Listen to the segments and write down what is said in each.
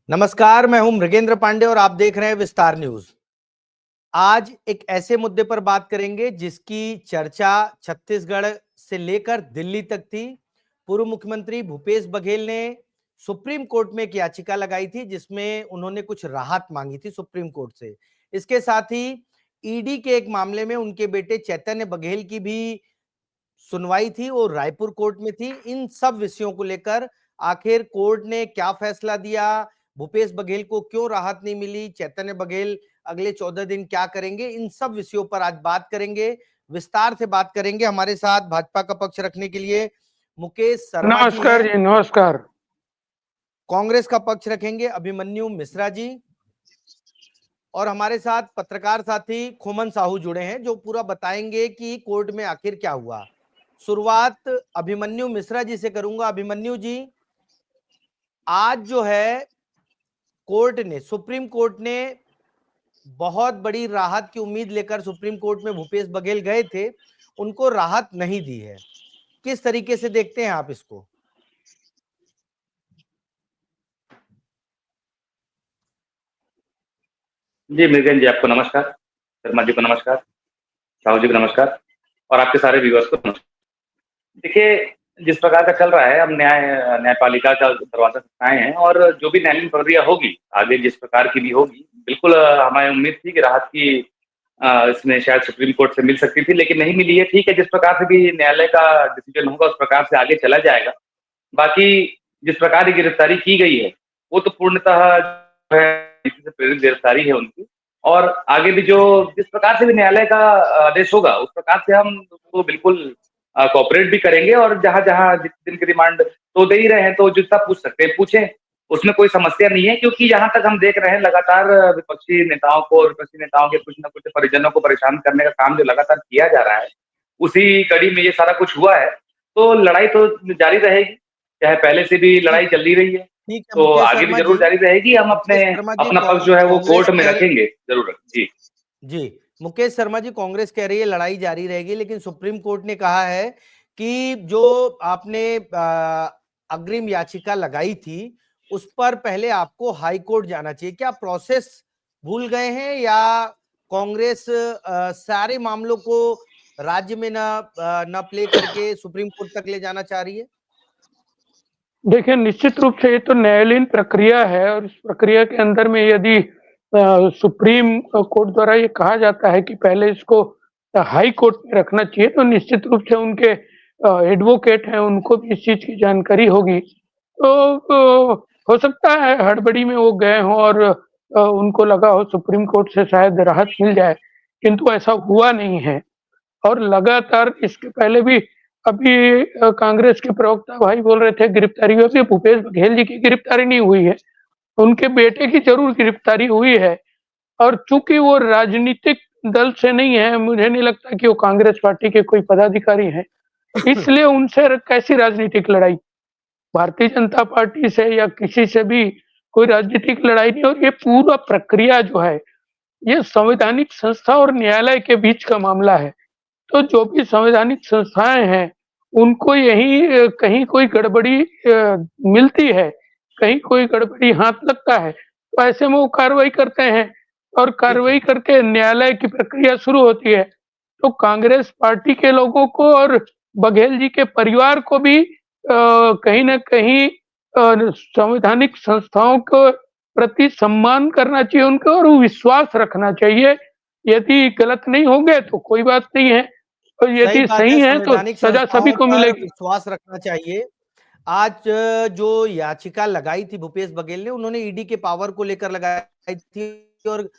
नमस्कार, मैं हूं मृगेंद्र पांडे और आप देख रहे हैं विस्तार न्यूज। आज एक ऐसे मुद्दे पर बात करेंगे जिसकी चर्चा छत्तीसगढ़ से लेकर दिल्ली तक थी। पूर्व मुख्यमंत्री भूपेश बघेल ने सुप्रीम कोर्ट में एक याचिका लगाई थी जिसमें उन्होंने कुछ राहत मांगी थी सुप्रीम कोर्ट से। इसके साथ ही ईडी के एक मामले में उनके बेटे चैतन्य बघेल की भी सुनवाई थी, वो रायपुर कोर्ट में थी। इन सब विषयों को लेकर आखिर कोर्ट ने क्या फैसला दिया, भूपेश बघेल को क्यों राहत नहीं मिली, चैतन्य बघेल अगले 14 दिन क्या करेंगे, इन सब विषयों पर आज बात करेंगे, विस्तार से बात करेंगे। हमारे साथ भाजपा का पक्ष रखने के लिए मुकेश शर्मा जी नमस्कार हैं, जी, नमस्कार। कांग्रेस का पक्ष रखेंगे अभिमन्यु मिश्रा जी, और हमारे साथ पत्रकार साथी खोमन साहू जुड़े हैं जो पूरा बताएंगे कि कोर्ट में आखिर क्या हुआ। शुरुआत अभिमन्यु मिश्रा जी से करूंगा। अभिमन्यु जी, आज जो है कोर्ट ने, सुप्रीम कोर्ट ने बहुत बड़ी राहत की उम्मीद लेकर सुप्रीम कोर्ट में भूपेश बघेल गए थे, उनको राहत नहीं दी है। किस तरीके से देखते हैं आप इसको? जी मृगेंद्र जी, आपको नमस्कार। शर्मा जी को नमस्कार। साहू जी को नमस्कार और आपके सारे व्यूअर्स को नमस्कार। देखिए, जिस प्रकार का चल रहा है, हम न्यायपालिका का दरवाजा खटखटाए हैं और जो भी न्यायालयीन प्रक्रिया होगी आगे जिस प्रकार की भी होगी, बिल्कुल हमें उम्मीद थी कि राहत की इसमें शायद सुप्रीम कोर्ट से मिल सकती थी, लेकिन नहीं मिली है। ठीक है, जिस प्रकार से भी न्यायालय का डिसीजन होगा उस प्रकार से आगे चला जाएगा। बाकी जिस प्रकार की गिरफ्तारी की गई है वो तो पूर्णतः जो है किसी से प्रेरित गिरफ्तारी है उनकी, और आगे भी जो जिस प्रकार से भी न्यायालय का आदेश होगा उस प्रकार से हम उसको बिल्कुल कोऑपरेट भी करेंगे, और जहां जहां जितने दिन की रिमांड तो दे ही रहे हैं तो जितना पूछ सकते हैं पूछें, उसमें कोई समस्या नहीं है। क्योंकि जहां तक हम देख रहे हैं लगातार विपक्षी नेताओं को और विपक्षी नेताओं के कुछ न कुछ परिजनों को परेशान करने का काम जो लगातार किया जा रहा है, उसी कड़ी में ये सारा कुछ हुआ है। तो लड़ाई तो जारी रहेगी, चाहे पहले से भी लड़ाई चल ही रही है, ठीक है तो मुकेश आगे भी शर्मा जरूर जी। जारी रहेगी। हम अपने मुकेश शर्मा जी, अपना पक्ष जो है वो कांग्रेस कोर्ट में कह रही, रखेंगे जरूर जी। जी मुकेश शर्मा जी, कांग्रेस कह रही है लड़ाई जारी रहेगी, लेकिन सुप्रीम कोर्ट ने कहा है कि जो आपने अग्रिम याचिका लगाई थी उस पर पहले आपको हाई कोर्ट जाना चाहिए। क्या प्रोसेस भूल गए हैं या कांग्रेस सारे मामलों को राज्य में न प्ले करके सुप्रीम कोर्ट तक ले जाना चाह रही है? देखिए, निश्चित रूप से ये तो न्यायालयीन प्रक्रिया है और इस प्रक्रिया के अंदर में यदि सुप्रीम कोर्ट द्वारा ये कहा जाता है कि पहले इसको हाई कोर्ट में रखना चाहिए, तो निश्चित रूप से उनके एडवोकेट हैं, उनको भी इस चीज़ की जानकारी होगी। तो हो सकता है हड़बड़ी में वो गए हों और उनको लगा हो सुप्रीम कोर्ट से शायद राहत मिल जाए, किंतु ऐसा हुआ नहीं है। और लगातार इसके पहले भी अभी कांग्रेस के प्रवक्ता भाई बोल रहे थे गिरफ्तारी हुई, अभी भूपेश बघेल जी की गिरफ्तारी नहीं हुई है, उनके बेटे की जरूर गिरफ्तारी हुई है। और चूंकि वो राजनीतिक दल से नहीं है, मुझे नहीं लगता कि वो कांग्रेस पार्टी के कोई पदाधिकारी हैं, इसलिए उनसे कैसी राजनीतिक लड़ाई, भारतीय जनता पार्टी से या किसी से भी कोई राजनीतिक लड़ाई नहीं। और ये पूरा प्रक्रिया जो है ये संवैधानिक संस्था और न्यायालय के बीच का मामला है। तो जो भी संवैधानिक संस्थाएं हैं उनको यही कहीं कोई गड़बड़ी मिलती है, कहीं कोई गड़बड़ी हाथ लगता है, तो ऐसे में वो कार्रवाई करते हैं और ठीक है। कार्रवाई करके न्यायालय की प्रक्रिया शुरू होती है। तो कांग्रेस पार्टी के लोगों को और बघेल जी के परिवार को भी कहीं न कहीं संवैधानिक संस्थाओं को प्रति सम्मान करना चाहिए उनको, और विश्वास रखना चाहिए। यदि गलत नहीं होंगे तो कोई बात नहीं है, और सही यदि बात है, सही है तो संवैधानिक सजा सभी संस्थाओं को पर मिलेगी। विश्वास रखना चाहिए। आज जो याचिका लगाई थी भूपेश बघेल ने, उन्होंने ईडी के पावर को लेकर लगाई थी और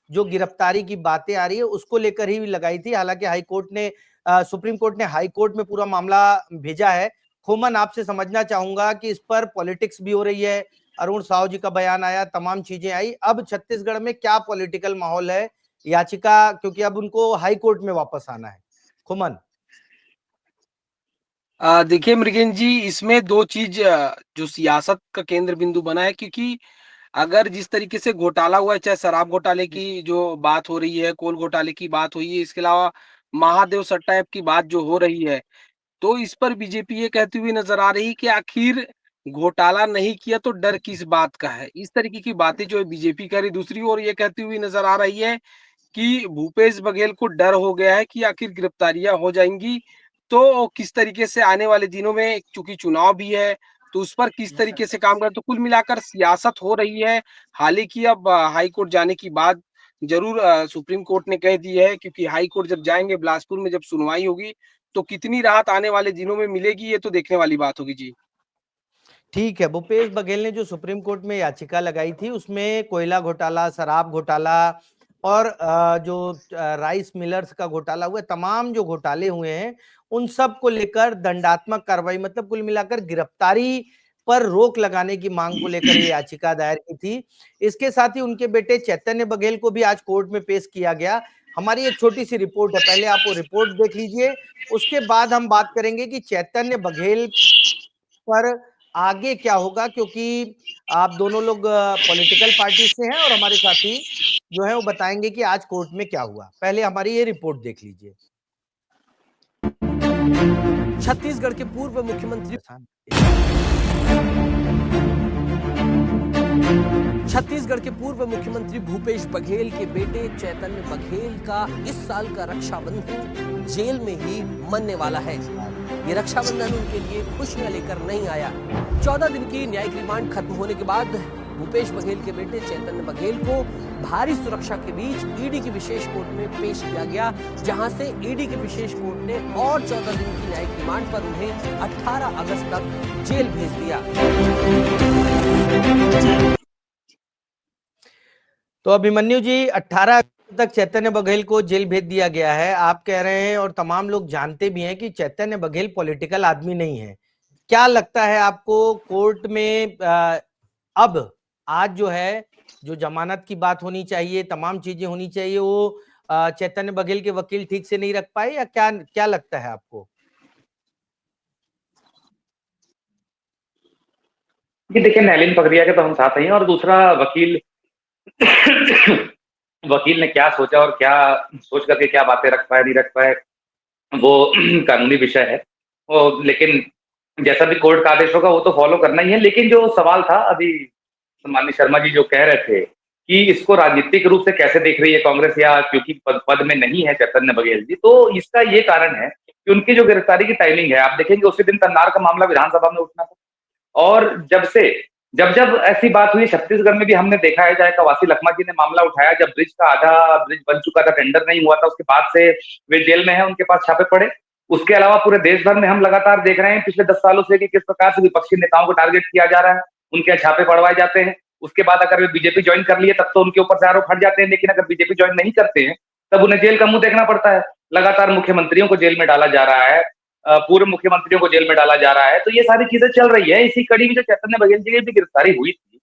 जो गिरफ्तारी की बातें आ रही है उसको लेकर ही लगाई थी। हालांकि हाई कोर्ट ने, सुप्रीम कोर्ट ने हाई कोर्ट में पूरा मामला भेजा है। खोमन, आपसे समझना चाहूंगा कि इस पर पॉलिटिक्स भी हो रही है, अरुण साहू जी का बयान आया, तमाम चीजें आई, अब छत्तीसगढ़ में क्या पॉलिटिकल माहौल है याचिका, क्योंकि अब उनको हाई कोर्ट में वापस आना है। खुमन। देखिए मृगेंद्र जी, इसमें 2 चीज़ जो सियासत का केंद्र बिंदु बना है, क्योंकि अगर जिस तरीके से घोटाला हुआ है, चाहे शराब घोटाले की जो बात हो रही है, कोल घोटाले की बात हुई है, इसके अलावा महादेव सट्टा ऐप की बात जो हो रही है, तो इस पर बीजेपी ये कहती हुई नज़र आ रही है कि आखिर घोटाला नहीं किया तो डर किस बात का है? इस तरीके की बातें जो है बीजेपी कर रही, दूसरी ओर ये कहती हुई नजर आ रही है कि भूपेश बघेल को डर हो गया है कि आखिर गिरफ्तारियां हो जाएंगी तो किस तरीके से आने वाले दिनों में, चूंकि चुनाव भी है, तो उस पर किस तरीके से काम कर, तो कुल मिलाकर सियासत हो रही है। हालांकि अब हाई कोर्ट जाने की बात जरूर सुप्रीम कोर्ट ने कह दी है, क्योंकि हाई कोर्ट जब जाएंगे बिलासपुर में, जब सुनवाई होगी, तो कितनी राहत आने वाले दिनों में मिलेगी, ये तो देखने वाली बात होगी जी। ठीक है, भूपेश बघेल ने जो सुप्रीम कोर्ट में याचिका लगाई थी उसमें कोयला घोटाला, शराब घोटाला और जो राइस मिलर्स का घोटाला हुआ, तमाम जो घोटाले हुए हैं उन सब को लेकर दंडात्मक कार्रवाई, मतलब कुल मिलाकर गिरफ्तारी पर रोक लगाने की मांग को लेकर ये याचिका दायर की थी। इसके साथ ही उनके बेटे चैतन्य बघेल को भी आज कोर्ट में पेश किया गया। हमारी एक छोटी सी रिपोर्ट है, पहले आप वो रिपोर्ट देख लीजिए, उसके बाद हम बात करेंगे कि चैतन्य बघेल पर आगे क्या होगा, क्योंकि आप दोनों लोग पॉलिटिकल पार्टी से हैं और हमारे साथी जो है वो बताएंगे कि आज कोर्ट में क्या हुआ। पहले हमारी ये रिपोर्ट देख लीजिए। छत्तीसगढ़ के पूर्व मुख्यमंत्री भूपेश बघेल के बेटे चैतन्य बघेल का इस साल का रक्षाबंधन जेल में ही मनने वाला है। ये रक्षाबंधन उनके लिए खुशियां लेकर नहीं आया। 14 दिन की न्यायिक रिमांड खत्म होने के बाद भूपेश बघेल के बेटे चैतन्य बघेल को भारी सुरक्षा के बीच ईडी की विशेष कोर्ट में पेश किया गया, जहां से ईडी की विशेष कोर्ट ने और 14 दिन की न्यायिक रिमांड पर उन्हें 18 अगस्त तक जेल भेज दिया। तो अभिमन्यु जी, 18 तक चैतन्य बघेल को जेल भेज दिया गया है, आप कह रहे हैं, और तमाम लोग जानते भी हैं कि चैतन्य बघेल पॉलिटिकल आदमी नहीं है। क्या लगता है आपको कोर्ट में अब आज जो है, जो जमानत की बात होनी चाहिए, तमाम चीजें होनी चाहिए, वो चैतन्य बघेल के वकील ठीक से नहीं रख पाए, या क्या क्या लगता है आपको? जी देखिए, न्यायालयीन प्रक्रिया के तो हम साथ हैं, और दूसरा वकील वकील ने क्या सोचा और क्या सोच करके क्या बातें रख पाए नहीं रख पाए, वो कानूनी विषय है। लेकिन जैसा भी कोर्ट का आदेश होगा वो तो फॉलो करना ही है। लेकिन जो सवाल था अभी माननीय शर्मा जी जो कह रहे थे कि इसको राजनीतिक रूप से कैसे देख रही है कांग्रेस, या क्योंकि पद में नहीं है चैतन्य बघेल जी, तो इसका ये कारण है कि उनकी जो गिरफ्तारी की टाइमिंग है, आप देखेंगे उसी दिन तन्नार का मामला विधानसभा में उठना था, और जब ऐसी बात हुई छत्तीसगढ़ में भी हमने देखा है, चाहे कवासी लखमा जी ने मामला उठाया, जब ब्रिज का आधा ब्रिज बन चुका था, टेंडर नहीं हुआ था, उसके बाद से वे जेल में है, उनके पास छापे पड़े। उसके अलावा पूरे देश भर में हम लगातार देख रहे हैं पिछले 10 सालों से कि किस प्रकार से विपक्षी नेताओं को टारगेट किया जा रहा है, उनके यहाँ छापे पड़वाए जाते हैं। उसके बाद अगर वे बीजेपी ज्वाइन कर लिए तब तो उनके ऊपर से आरोप हट जाते हैं, लेकिन अगर बीजेपी ज्वाइन नहीं करते हैं तब उन्हें जेल का मुंह देखना पड़ता है। लगातार मुख्यमंत्रियों को जेल में डाला जा रहा है, पूर्व मुख्यमंत्रियों को जेल में डाला जा रहा है। तो ये सारी चीजें चल रही है। इसी कड़ी में जो चैतन्य बघेल जी की भी गिरफ्तारी हुई थी,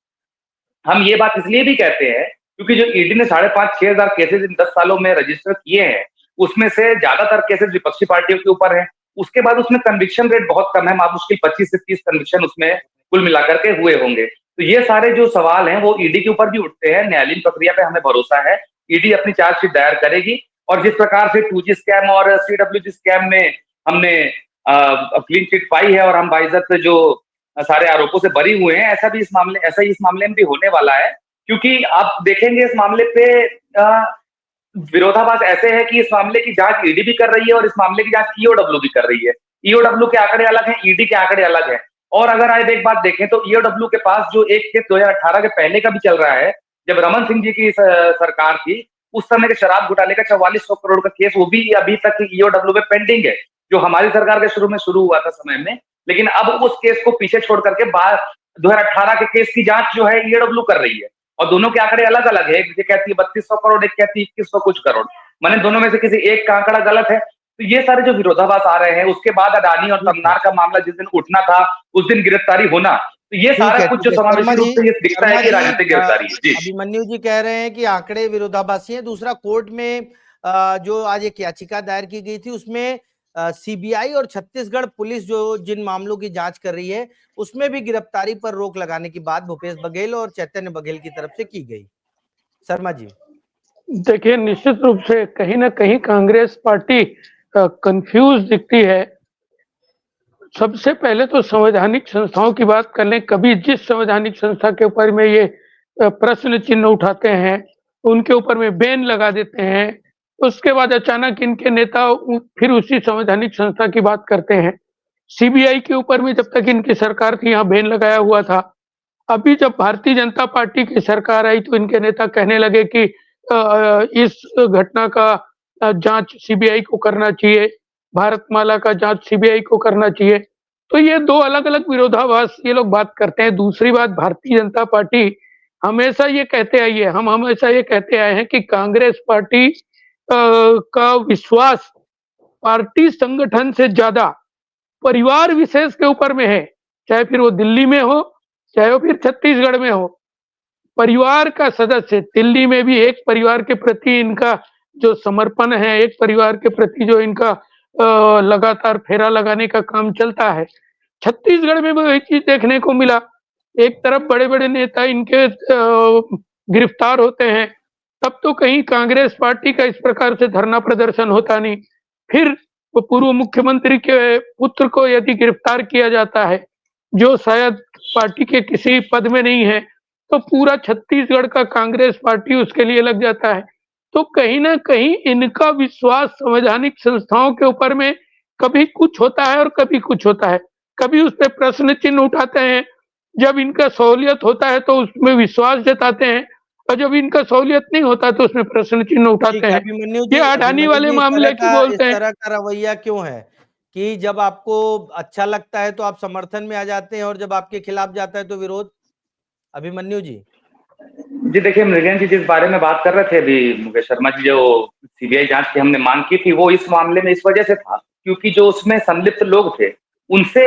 हम ये बात इसलिए भी कहते हैं क्योंकि जो ईडी ने 5,500-6 हजार केसेस इन 10 सालों में रजिस्टर किए हैं, उसमें से ज्यादातर केसेस विपक्षी पार्टियों के ऊपर हैं। उसके बाद उसमें कन्विक्शन रेट बहुत कम है, मुश्किल 25 से 30 कन्विक्शन उसमें कुल मिलाकर के हुए होंगे। तो ये सारे जो सवाल हैं वो ईडी के ऊपर भी उठते हैं। न्यायालयीन प्रक्रिया पे हमें भरोसा है, ईडी अपनी चार्जशीट दायर करेगी, और जिस प्रकार से 2G स्कैम और CWG स्कैम में हमने क्लीन चिट पाई है और हम बाइज्जत जो सारे आरोपों से बरी हुए हैं, ऐसा ही इस मामले में भी होने वाला है। क्योंकि आप देखेंगे इस मामले पे विरोधाभास ऐसे है कि इस मामले की जांच ईडी भी कर रही है और इस मामले की जांच ईओडब्ल्यू भी कर रही है। ईओडब्ल्यू के आंकड़े अलग हैं, ईडी के आंकड़े अलग हैं। और अगर आज एक बात देखें तो ईओडब्ल्यू के पास जो एक केस 2018 के पहले का भी चल रहा है, जब रमन सिंह जी की सरकार थी, उस समय के शराब घोटाले का 4400 करोड़ का केस, वो भी अभी तक ईओडब्ल्यू में पेंडिंग है, जो हमारी सरकार के शुरू हुआ था समय में। लेकिन अब उस केस को पीछे छोड़ करके 2018 के केस की जांच जो है ईओडब्ल्यू कर रही है, और दोनों के आंकड़े अलग अलग है। एक कहती है 3200 करोड़, एक कहती है 2100 कुछ करोड़, माने दोनों में से किसी एक का आंकड़ा गलत है। तो ये सारे जो विरोधाभास आ रहे हैं, उसके बाद अडानी और तमन्नार का मामला जिस दिन उठना था उस दिन गिरफ्तारी होना, तो ये सारा कुछ जो समावेशी रूप से ये दिखता है कि राजनीतिक गिरफ्तारी है। जी, अभिमन्यु जी कह रहे हैं कि आंकड़े विरोधाभासी हैं। दूसरा, कोर्ट में जो आज एक याचिका दायर की गई थी उसमें सीबीआई और छत्तीसगढ़ पुलिस जो जिन मामलों की जांच कर रही है उसमें भी गिरफ्तारी पर रोक लगाने की बात भूपेश बघेल और चैतन्य बघेल की तरफ से की गई। शर्मा जी, देखिए, निश्चित रूप से कहीं ना कहीं कांग्रेस पार्टी कंफ्यूज दिखती है। सबसे पहले तो संवैधानिक संस्थाओं की बात कर लें। कभी जिस संवैधानिक संस्था के ऊपर में ये प्रश्न चिन्ह उठाते हैं, उनके ऊपर में बैन लगा देते हैं। उसके बाद अचानक इनके नेता फिर उसी संवैधानिक संस्था की बात करते हैं। सीबीआई के ऊपर में जब तक इनकी सरकार थी, यहाँ बैन लगाया हुआ था। अभी जब भारतीय जनता पार्टी की सरकार आई तो इनके नेता कहने लगे कि इस घटना का जांच सीबीआई को करना चाहिए, भारतमाला का जांच सीबीआई को करना चाहिए। तो ये दो अलग-अलग विरोधाभास ये लोग बात करते हैं। दूसरी बात, भारतीय जनता पार्टी हमेशा ये कहते आई है, हम हमेशा ये कहते आए हैं कि कांग्रेस पार्टी का विश्वास पार्टी संगठन से ज़्यादा परिवार विशेष के ऊपर में है। चाहे फिर वो दिल्ली में हो, चाहे वो फिर छत्तीसगढ़ में हो। परिवार का सदस्य, दिल्ली में भी एक परिवार के प्रति इनका जो समर्पण है, एक परिवार के प्रति जो इनका लगातार फेरा लगाने का काम चलता है। छत्तीसगढ़ में भी वही चीज़ देखने को मिला। एक तरफ बड़े-बड़े नेता इनके गिरफ्तार होते हैं, तब तो कहीं कांग्रेस पार्टी का इस प्रकार से धरना प्रदर्शन होता नहीं। फिर वो पूर्व मुख्यमंत्री के पुत्र को यदि गिरफ्तार किया जाता है, जो शायद पार्टी के किसी पद में नहीं है, तो पूरा छत्तीसगढ़ का कांग्रेस पार्टी उसके लिए लग जाता है। तो कहीं न कहीं इनका विश्वास संवैधानिक संस्थाओं के ऊपर में कभी कुछ होता है और कभी कुछ होता है। कभी उसपे प्रश्न चिन्ह उठाते हैं, जब इनका सहूलियत होता है तो उसमें विश्वास जताते हैं, और जब इनका सहूलियत नहीं होता तो उसमें प्रश्न चिन्ह उठाते ठीक है, हैं। अभिमन्यु ये जी, अडानी अभिमन्यु वाले जी, मामले की इस बोलते हैं। तरह का रवैया क्यों है कि जब आपको अच्छा लगता है तो आप समर्थन में आ जाते हैं और जब आपके खिलाफ जाता है तो विरोध? अभिमन्यु जी। जी देखिए, मृगेन जी जिस बारे में बात कर रहे थे अभी मुकेश शर्मा जी, जो सीबीआई जांच की हमने मांग की थी, वो इस मामले में इस वजह से था क्योंकि जो उसमें संलिप्त लोग थे, उनसे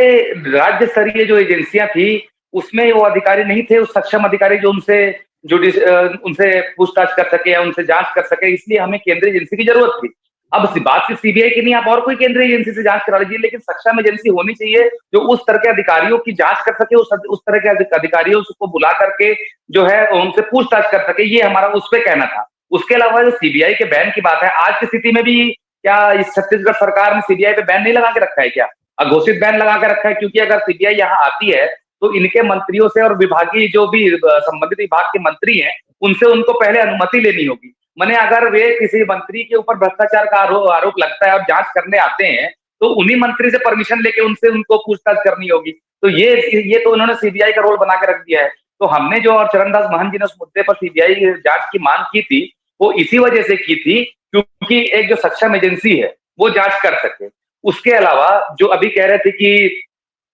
राज्य स्तरीय जो एजेंसियां थी, उसमें वो अधिकारी नहीं थे, उस सक्षम अधिकारी जो उनसे पूछताछ कर सके या उनसे जांच कर सके, इसलिए हमें केंद्रीय एजेंसी की जरूरत थी। अब बात सिर्फ सीबीआई की नहीं, आप और कोई केंद्रीय एजेंसी से जांच करा लीजिए, लेकिन सक्षम एजेंसी होनी चाहिए जो उस तरह के अधिकारियों की जांच कर सके, उस तरह के अधिकारियों को बुला करके जो है उनसे पूछताछ कर सके। ये हमारा उस पे कहना था। उसके अलावा जो सीबीआई के बैन की बात है, आज की स्थिति में भी क्या इस छत्तीसगढ़ सरकार ने सीबीआई पे बैन नहीं लगा के रखा है क्या? अघोषित बैन लगा के रखा है, क्योंकि अगर सीबीआई यहाँ आती है तो इनके मंत्रियों से और विभागीय जो भी संबंधित विभाग के मंत्री हैं, उनसे उनको पहले अनुमति लेनी होगी। माने अगर वे किसी मंत्री के ऊपर भ्रष्टाचार का आरोप लगता है और जांच करने आते हैं, तो उन्हीं मंत्री से परमिशन लेके उनसे उनको पूछताछ करनी होगी। तो ये तो उन्होंने सीबीआई का रोल बना के रख दिया है। तो हमने जो और चरणदास महंत जी ने उस मुद्दे पर सीबीआई जांच की मांग की थी, वो इसी वजह से की थी क्योंकि एक जो सक्षम एजेंसी है वो जांच कर सके। उसके अलावा जो अभी कह रहे थे कि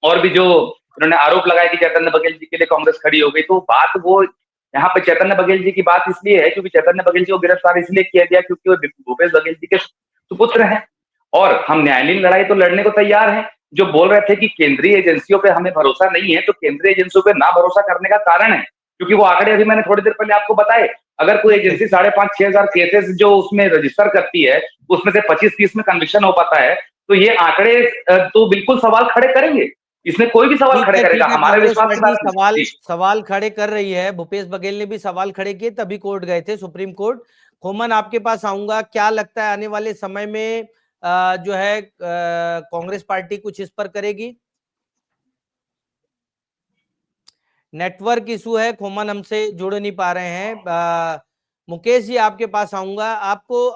और भी जो उन्होंने आरोप लगाया कि चैतन्य बघेल जी के लिए कांग्रेस खड़ी हो गई, तो बात वो यहाँ पे चैतन्य बघेल जी की बात इसलिए है क्योंकि चैतन्य बघेल जी को गिरफ्तार इसलिए किया गया क्योंकि वो भूपेश बघेल जी के सुपुत्र हैं, और हम न्यायालयीन लड़ाई तो लड़ने को तैयार हैं। जो बोल रहे थे कि केंद्रीय एजेंसियों पे हमें भरोसा नहीं है, तो केंद्रीय एजेंसियों पे ना भरोसा करने का कारण है क्योंकि वो आंकड़े अभी मैंने थोड़ी देर पहले आपको बताए। अगर कोई एजेंसी 5,500-6 हजार केसेस जो उसमें रजिस्टर करती है, उसमें से 25-30 में कन्विक्शन हो पाता है, तो ये आंकड़े तो बिल्कुल सवाल खड़े करेंगे। इसमें कोई भी सवाल खड़े करेगा। हमारे कांग्रेस विश्वास की पार्टी बात सवाल खड़े कर रही है। भूपेश बघेल ने भी सवाल खड़े किए, तभी कोर्ट गए थे, सुप्रीम कोर्ट। खोमन, आपके पास आऊंगा। क्या लगता है आने वाले समय में जो है कांग्रेस पार्टी कुछ इस पर करेगी? नेटवर्क इशू है, खोमन हमसे जुड़ नहीं पा रहे हैं। मुकेश जी, आपके पास आऊंगा।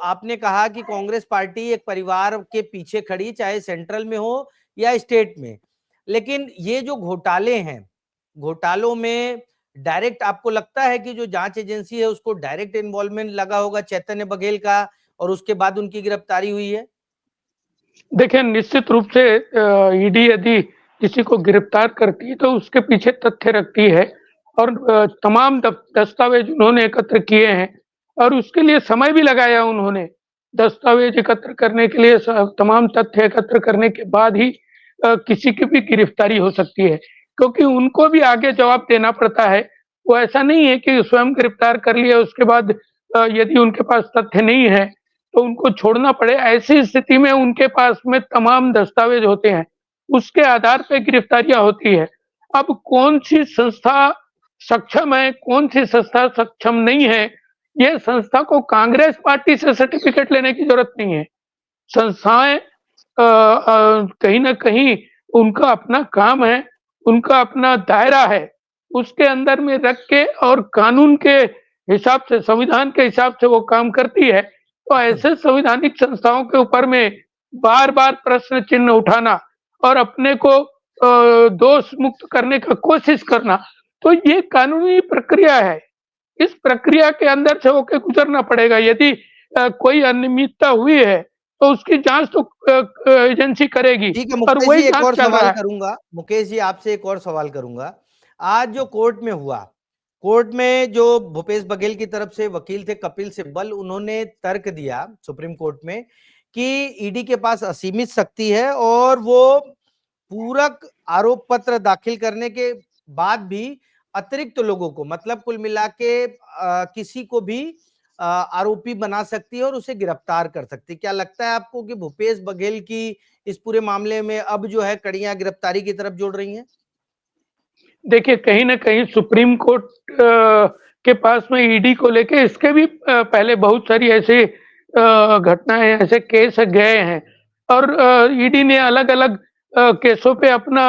आपने कहा कि कांग्रेस पार्टी एक परिवार के पीछे खड़ी, चाहे सेंट्रल में हो या स्टेट में, लेकिन ये जो घोटाले हैं, घोटालों में डायरेक्ट आपको लगता है कि जो जांच एजेंसी है उसको डायरेक्ट इन्वॉल्वमेंट लगा होगा चैतन्य बघेल का और उसके बाद उनकी गिरफ्तारी हुई है? देखिए, निश्चित रूप से ईडी यदि किसी को गिरफ्तार करती है तो उसके पीछे तथ्य रखती है, और तमाम दस्तावेज उन्होंने एकत्र किए हैं और उसके लिए समय भी लगाया उन्होंने। दस्तावेज एकत्र करने के लिए तमाम तथ्य एकत्र करने के बाद ही किसी की भी गिरफ्तारी हो सकती है, क्योंकि उनको भी आगे जवाब देना पड़ता है। वो ऐसा नहीं है कि स्वयं गिरफ्तार कर लिया उसके बाद यदि उनके पास तथ्य नहीं है तो उनको छोड़ना पड़े। ऐसी स्थिति में उनके पास में तमाम दस्तावेज होते हैं, उसके आधार पे गिरफ्तारियां होती है। अब कौन-सी संस्था सक्षम है, कौन-सी संस्था सक्षम नहीं है, ये संस्था को कांग्रेस पार्टी से सर्टिफिकेट लेने की ज़रूरत नहीं है। संस्थाएँ कहीं न कहीं उनका अपना काम है, उनका अपना दायरा है, उसके अंदर में रख के और कानून के हिसाब से, संविधान के हिसाब से वो काम करती है। तो ऐसे संवैधानिक संस्थाओं के ऊपर में बार-बार प्रश्न चिन्ह उठाना और अपने को दोष मुक्त करने का कोशिश करना, तो ये कानूनी प्रक्रिया है। इस प्रक्रिया के अंदर से होके गुजरना पड़ेगा। यदि कोई अनियमितता हुई है, तो उसकी जाँच तो एजेंसी करेगी ठीक है और मुकेश वही जी, एक जाँच और चल रहा सवाल है। करूंगा। मुकेश जी आपसे एक और सवाल करूंगा। आज जो कोर्ट में हुआ, कोर्ट में जो भूपेश बघेल की तरफ से वकील थे कपिल सिब्बल, उन्होंने तर्क दिया सुप्रीम कोर्ट में कि ईडी के पास असीमित शक्ति है और वो पूरक आरोप पत्र दाखिल करने के बाद भी अतिरिक्त लोगों को, मतलब कुल मिला के किसी को भी आरोपी बना सकती है और उसे गिरफ्तार कर सकती है। क्या लगता है आपको कि भूपेश बघेल की इस पूरे मामले में अब जो है कड़ियां गिरफ्तारी की तरफ जोड़ रही हैं? देखिए, कहीं न कहीं सुप्रीम कोर्ट के पास में ईडी को लेके इसके भी पहले बहुत सारी ऐसी घटनाएँ, ऐसे केस गए हैं और ईडी ने अलग-अलग केसों पे अपना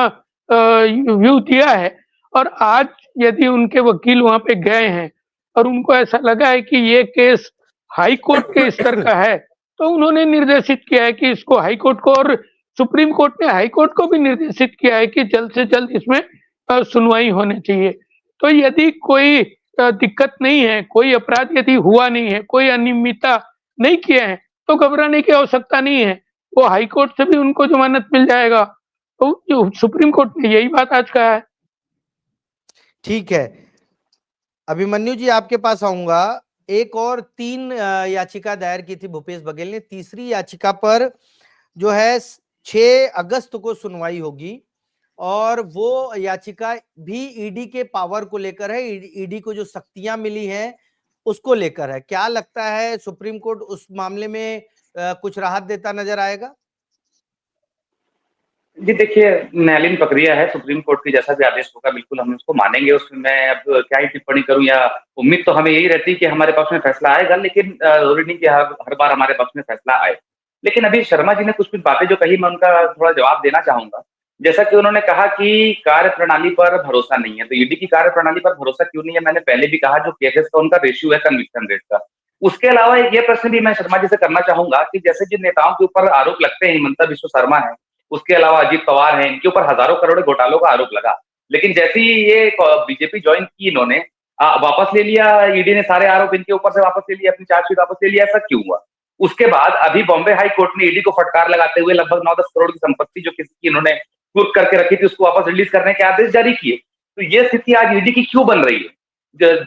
व्यू दिया है और आज यदि उनके वकील वहाँ पे गए हैं और उनको ऐसा लगा है कि ये केस हाई कोर्ट के स्तर का है, तो उन्होंने निर्देशित किया है कि इसको हाई कोर्ट को, और सुप्रीम कोर्ट ने हाई कोर्ट को भी निर्देशित किया है कि जल्द से जल्द इसमें सुनवाई होनी चाहिए। तो यदि कोई दिक्कत नहीं है, कोई अपराध यदि हुआ नहीं है, कोई अनियमितता नहीं किए हैं, तो घबराने की आवश्यकता नहीं है। वो हाई कोर्ट से भी उनको ज़मानत मिल जाएगा। तो जो सुप्रीम कोर्ट ने यही बात आज कहा है। ठीक है, अभिमन्यु जी आपके पास आऊंगा। एक और 3 याचिका दायर की थी भूपेश बघेल ने। तीसरी याचिका पर जो है 6 अगस्त को सुनवाई होगी और वो याचिका भी ईडी के पावर को लेकर है, ईडी को जो शक्तियां मिली हैं उसको लेकर है। क्या लगता है सुप्रीम कोर्ट उस मामले में कुछ राहत देता नजर आएगा? जी देखिए, न्यायालयीन प्रक्रिया है, सुप्रीम कोर्ट की जैसा भी आदेश होगा बिल्कुल हम उसको मानेंगे, उसमें मैं अब क्या ही टिप्पणी करूँ, या उम्मीद तो हमें यही रहती है कि हमारे पक्ष में फैसला आएगा, लेकिन ज़रूरी नहीं कि हर बार हमारे पक्ष में फैसला आए। लेकिन अभी शर्मा जी ने कुछ-कुछ बातें जो कही, मैं उनका थोड़ा जवाब देना चाहूँगा। जैसा कि उन्होंने कहा कि कार्यप्रणाली पर भरोसा नहीं है, तो ईडी की कार्यप्रणाली पर भरोसा क्यों नहीं है, मैंने पहले भी कहा, जो केसेस का उनका रेशियो है कन्विक्शन रेट का। उसके अलावा एक ये प्रश्न भी मैं शर्मा जी से करना चाहूँगा कि जैसे जिन नेताओं के ऊपर आरोप लगते हैं, हिमंता बिश्व शर्मा हैं, उसके अलावा अजीत पवार हैं, इनके ऊपर हज़ारों करोड़ घोटालों का आरोप लगा। लेकिन जैसे ही ये बीजेपी जॉइन की इन्होंने, वापस ले लिया, ईडी ने सारे आरोप इनके ऊपर से वापस ले लिया, अपनी चार्जशीट वापस ले लिया, ऐसा क्यों हुआ? उसके बाद अभी बॉम्बे हाई कोर्ट ने ईडी को फटकार लगाते हुए लगभग 9-10 करोड़ की संपत्ति जो किसी की इन्होंने कुर्क करके रखी थी, उसको वापस रिलीज करने के आदेश जारी किए। तो ये स्थिति आज ईडी की क्यों बन रही है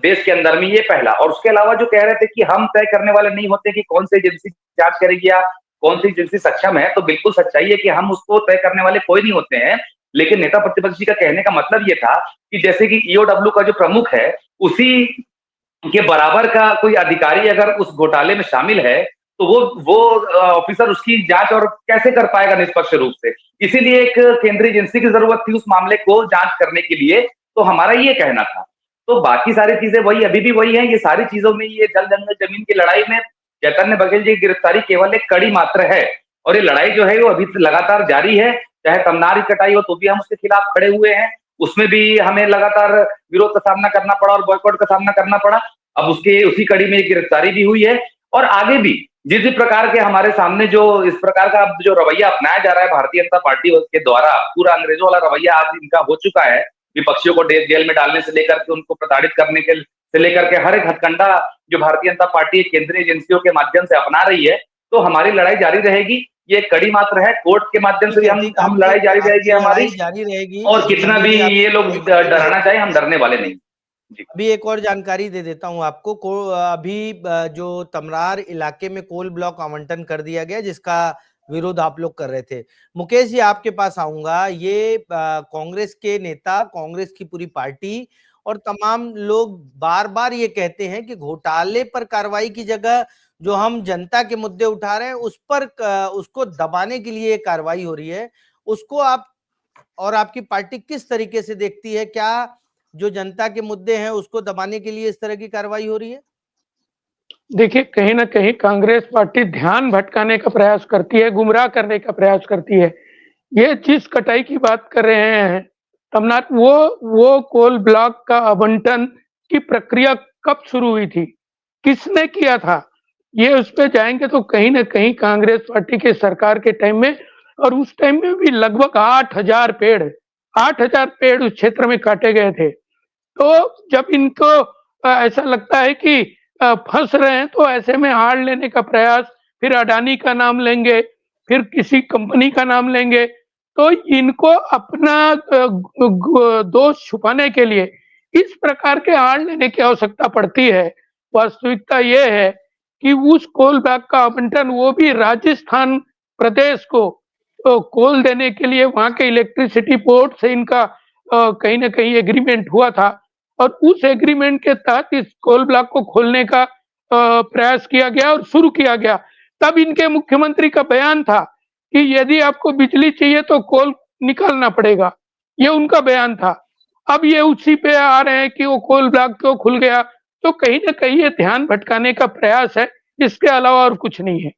देश के अंदर में? ये पहला। और उसके अलावा जो कह रहे थे कि हम तय करने वाले नहीं होते कि कौन सी एजेंसी जांच करेगी या कौन सी एजेंसी सक्षम है, तो बिल्कुल सच्चाई है कि हम उसको तय करने वाले कोई नहीं होते हैं। लेकिन नेता प्रतिपक्ष जी का कहने का मतलब ये था कि जैसे कि ईओडब्ल्यू का जो प्रमुख है, उसी के बराबर का कोई अधिकारी अगर उस घोटाले में शामिल है, तो वो ऑफिसर उसकी जांच और कैसे कर पाएगा निष्पक्ष रूप से? इसीलिए एक केंद्रीय एजेंसी की जरूरत थी उस मामले को जांच करने के लिए, तो हमारा ये कहना था। तो बाकी सारी चीजें वही, अभी भी वही है। ये सारी चीजों में, ये जल जंगल जमीन की लड़ाई में चैतन्य बघेल जी की गिरफ्तारी केवल एक कड़ी मात्र है, और ये लड़ाई जो है वो अभी लगातार जारी है। चाहे तमनार की कटाई हो तो भी हम उसके खिलाफ खड़े हुए हैं, उसमें भी हमें लगातार विरोध का सामना करना पड़ा और बॉयकॉट का सामना करना पड़ा। अब उसके उसी कड़ी में गिरफ्तारी भी हुई है, और आगे भी जिस भी प्रकार के हमारे सामने जो इस प्रकार का अब जो रवैया अपनाया जा रहा है भारतीय जनता पार्टी के द्वारा, पूरा अंग्रेजों वाला रवैया आज इनका हो चुका है। विपक्षियों को जेल में डालने से लेकर के उनको प्रताड़ित करने के से लेकर के हर एक हथकंडा जो भारतीय जनता पार्टी केंद्रीय एजेंसियों के माध्यम से अपना रही है, तो हमारी लड़ाई जारी रहेगी। ये कड़ी मात्र है, कोर्ट के माध्यम से भी हम लड़ाई जारी रहेगी हमारी, जारी रहेगी। और कितना भी ये लोग डराना चाहे, हम डरने वाले नहीं। अभी एक और जानकारी दे देता हूं आपको। अभी जो तमरार इलाके में कोल ब्लॉक आवंटन कर दिया गया, जिसका विरोध आप लोग कर रहे थे। मुकेश जी आपके पास आऊंगा। ये कांग्रेस के नेता, कांग्रेस की पूरी पार्टी और तमाम लोग बार बार ये कहते हैं कि घोटाले पर कार्रवाई की जगह जो हम जनता के मुद्दे उठा रहे हैं उस पर उसको दबाने के लिए कार्रवाई हो रही है। उसको आप और आपकी पार्टी किस तरीके से देखती है? क्या जो जनता के मुद्दे हैं उसको दबाने के लिए इस तरह की कार्रवाई हो रही है? देखिए, कहीं न कहीं कांग्रेस पार्टी ध्यान भटकाने का प्रयास करती है, गुमराह करने का प्रयास करती है। ये जिस कटाई की बात कर रहे हैं तमनाथ, वो कोल ब्लॉक का आवंटन की प्रक्रिया कब शुरू हुई थी, किसने किया था, ये उस पे जाएंगे तो कहीं ना कहीं कांग्रेस पार्टी के सरकार के टाइम में, और उस टाइम में भी लगभग 8,000 पेड़ उस क्षेत्र में काटे गए थे। तो जब इनको ऐसा लगता है कि फंस रहे हैं, तो ऐसे में आड़ लेने का प्रयास, फिर अडानी का नाम लेंगे, फिर किसी कंपनी का नाम लेंगे, तो इनको अपना दोष छुपाने के लिए इस प्रकार के आड़ लेने की आवश्यकता पड़ती है। वास्तविकता ये है कि उस कोल ब्लॉक का आवंटन वो भी राजस्थान प्रदेश को कोल देने के लिए वहां के इलेक्ट्रिसिटी बोर्ड से इनका कहीं ना कहीं एग्रीमेंट हुआ था, और उस एग्रीमेंट के तहत इस कोल ब्लॉक को खोलने का प्रयास किया गया और शुरू किया गया। तब इनके मुख्यमंत्री का बयान था कि यदि आपको बिजली चाहिए तो कोल निकालना पड़ेगा, ये उनका बयान था। अब ये उसी पे आ रहे हैं कि वो कोल ब्लॉक क्यों खुल गया, तो कहीं ना कहीं ये ध्यान भटकाने का प्रयास है, इसके अलावा और कुछ नहीं है।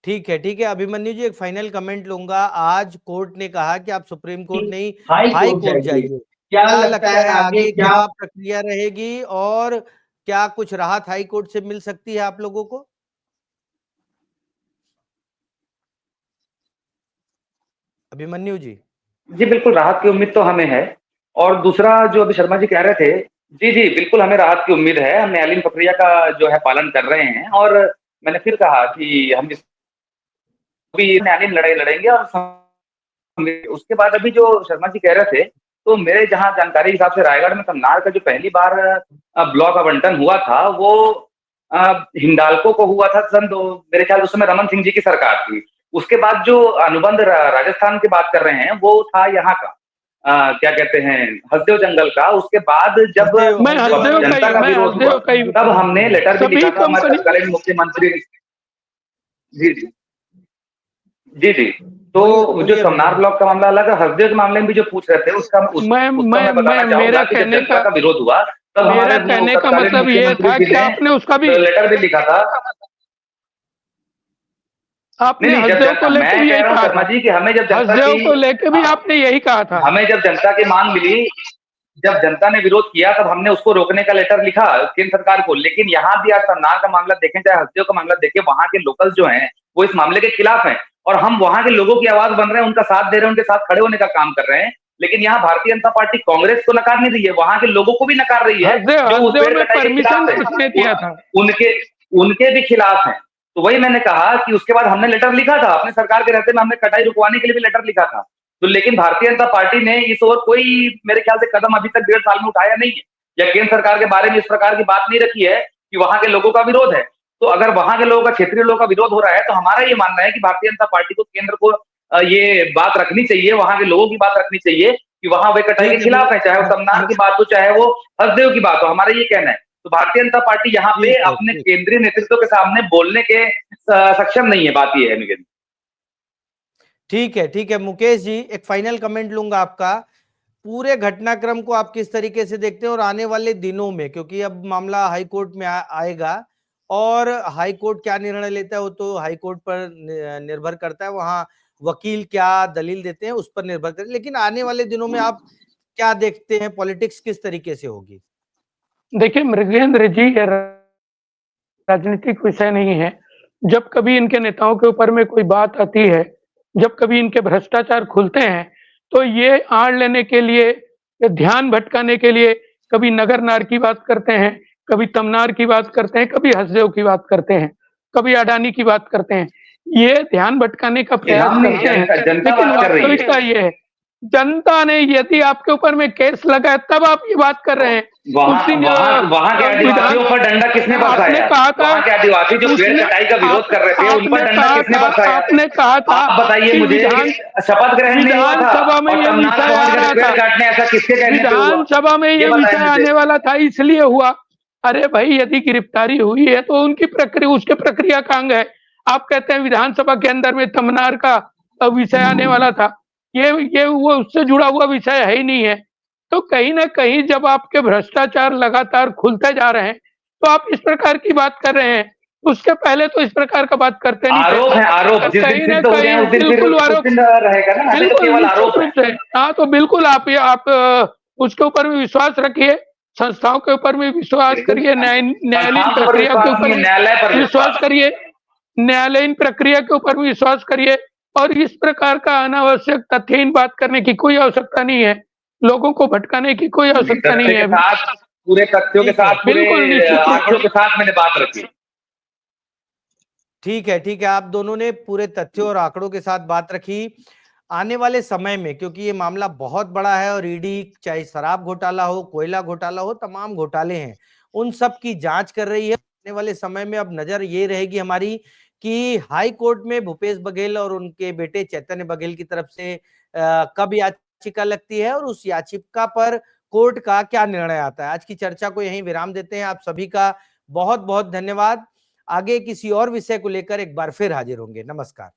ठीक है, ठीक है। अभिमन्यु जी, एक फाइनल कमेंट लूंगा। आज कोर्ट ने कहा कि आप सुप्रीम कोर्ट नहीं, हाई कोर्ट जाइए। क्या लगता है आगे क्या प्रक्रिया रहेगी, और क्या कुछ राहत हाई कोर्ट से मिल सकती है आप लोगों को? अभिमन्यु जी। जी बिल्कुल, राहत की उम्मीद तो हमें है। और दूसरा जो अभी शर्मा जी कह रहे थे, जी, जी, बिल्कुल हमें राहत की उम्मीद है। हम न्यायालयीन प्रक्रिया का जो है पालन कर रहे हैं, और मैंने फिर कहा कि हम इस भी न्यायालयीन लड़ाई लड़ेंगे। और उसके बाद अभी जो शर्मा जी कह रहे थे, तो मेरे जहाँ जानकारी के हिसाब से रायगढ़ में कमनार का जो पहली बार ब्लॉक आवंटन हुआ था, वो हिंडाल्को को हुआ था सन दो, मेरे ख्याल उस समय रमन सिंह जी की सरकार थी। उसके बाद जो अनुबंध राजस्थान की बात कर रहे हैं, वो था यहाँ का क्या कहते हैं, हसदेव जंगल का। उसके बाद जब मैं हसदेव जनता का विरोध हुआ, तब हमने लेटर भी लिखा था हमारे तत्कालीन मुख्यमंत्री। जी, जी, जी, जी। तो जो समनार ब्लॉक का मामला अलग है, हसदेव के मामले में भी जो पूछ रहे थे, उसका मैं बताना चाहूंगा कि जब जनता का विरोध हुआ, तब हमारे कहने का मतलब ये था कि आपने उसका भी लेटर भी लिखा था। आपने हसदेव को लेकर भी यही कहा शर्मा जी कि हमें जब हसदेव को लेकर भी आपने यही कहा था, हमें जब जनता की मांग मिली, जब जनता ने विरोध किया, तब हमने उसको रोकने का लेटर लिखा केंद्र सरकार को। लेकिन यहाँ भी आज समनार का मामला देखें, चाहे हसदेव का मामला देखें, वहां के लोकल्स जो हैं वो इस मामले के खिलाफ हैं, और हम वहां के लोगों की आवाज बन रहे हैं, उनका साथ दे रहे हैं, उनके साथ खड़े होने का काम कर रहे हैं। लेकिन यहाँ भारतीय जनता पार्टी कांग्रेस को नकार नहीं रही है, वहां के लोगों को भी नकार रही है, जो उस पेड़ कटाई के खिलाफ है, उनके भी खिलाफ है। तो वही मैंने कहा कि उसके बाद हमने लेटर लिखा था, अपने सरकार के रहते में हमने कटाई रुकवाने के लिए भी लेटर लिखा था। तो लेकिन भारतीय जनता पार्टी ने इस ओर कोई मेरे ख्याल से कदम अभी तक 1.5 साल में उठाया नहीं है, या केंद्र सरकार के बारे में इस प्रकार की बात नहीं रखी है कि वहां के लोगों का विरोध है। तो अगर वहां के लोगों का, क्षेत्रीय लोगों का विरोध हो रहा है, तो हमारा ये मानना है कि भारतीय जनता पार्टी को केंद्र को ये बात रखनी चाहिए, वहां के लोगों की बात रखनी चाहिए कि वहां वे कटाई के खिलाफ है, चाहे वो समनार की बात हो, चाहे वो हसदेव की बात हो। हमारा ये कहना है। तो भारतीय जनता पार्टी यहाँ पे अपने केंद्रीय नेतृत्व के सामने बोलने के सक्षम नहीं है, बात ये है निगेन। ठीक है, ठीक है। मुकेश जी, एक फाइनल कमेंट लूंगा आपका। पूरे घटनाक्रम को आप किस तरीके से देखते हैं, और आने वाले दिनों में, क्योंकि अब मामला हाई कोर्ट में आएगा, और हाई कोर्ट क्या निर्णय लेता है वो तो हाई कोर्ट पर निर्भर करता है, वहां वकील क्या दलील देते हैं उस पर निर्भर करता है। लेकिन आने वाले दिनों में आप क्या देखते हैं, पॉलिटिक्स किस तरीके से होगी? देखिए मृगेंद्र जी, राजनीतिक विषय नहीं है। जब कभी इनके नेताओं के ऊपर में कोई बात आती है, जब कभी इनके भ्रष्टाचार खुलते हैं, तो ये आड़ लेने के लिए, ध्यान भटकाने के लिए कभी नगर नार की बात करते हैं, कभी तमनार की बात करते हैं, कभी हसदेव की बात करते हैं, कभी अडानी की बात करते हैं। ये ध्यान भटकाने का प्रयास करते हैं, लेकिन वास्तविकता ये है, जनता ने यदि आपके ऊपर में केस लगा है, तब आप ये बात कर रहे हैं। वहां के आदिवासियों पर डंडा किसने बरसाया? वहां के आदिवासी जो पेड़ कटाई का विरोध कर रहे थे, उन पर डंडा किसने बरसाया? आपने कहा था, आप बताइए मुझे, शपथ ग्रहण नहीं हुआ था, विधानसभा में ये विषय आ रहा था, ऐसा किसके कहने पे हुआ? विधानसभा में ये विषय आने वाला था, इसलिए हुआ। अरे भाई, यदि गिरफ्तारी हुई है तो उनकी प्रक्रिया, उसके प्रक्रिया का अंग है। आप कहते हैं विधानसभा के अंदर में तमनार का विषय आने वाला था, ये वो उससे जुड़ा हुआ विषय है ही नहीं है। तो कहीं ना कहीं जब आपके भ्रष्टाचार लगातार खुलते जा रहे हैं, तो आप इस प्रकार की बात कर रहे हैं। उसके पहले तो इस प्रकार का बात करते नहीं थे। आरोप है, आरोप जिस दिन कहीं ना सिद्ध हो कहीं जाए उस दिन फिर बिल्कुल उस आरोप, दिन रहेगा ना, अभी तो बिल्कुल केवल निश्चित आरोप है। रूप से। हाँ, तो बिल्कुल आप उसके ऊपर भी विश्वास रखिए, संस्थाओं के ऊपर भी विश्वास बिल्कुल करिए, न्यायालयीन संस्थाओं के ऊपर प्रक्रिया के विश्वास ऊपर नहीं है, भी न्यायालय पर विश्वास करिए, न्यायालयीन प्रक्रिया के ऊपर भी विश्वास करिए। और इस प्रकार का अनावश्यक तथ्यहीन बात करने की कोई आवश्यकता नहीं है, लोगों को भटकाने की कोई आवश्यकता नहीं तथ्य के है। साथ, पूरे तथ्यों के ठीक है, साथ, पूरे बिल्कुल निश्चित रूप आंकड़ों से। के साथ मैंने बात रखी। ठीक है, ठीक है। आप दोनों ने पूरे तथ्यों और आंकड़ों के साथ बात रखी। आने वाले समय में, क्योंकि ये मामला बहुत बड़ा है और ईडी चाहे शराब घोटाला हो, कोयला घोटाला हो, तमाम घोटाले हैं, उन सब की जांच कर रही है। आने वाले समय में अब नजर ये रहेगी हमारी कि हाई कोर्ट में भूपेश बघेल और उनके बेटे चैतन्य बघेल की तरफ से कब याचिका लगती है और उस याचिका पर कोर्ट का क्या निर्णय आता है। आज की चर्चा को यहीं विराम देते हैं। आप सभी का बहुत बहुत धन्यवाद। आगे किसी और विषय को लेकर एक बार फिर हाजिर होंगे। नमस्कार।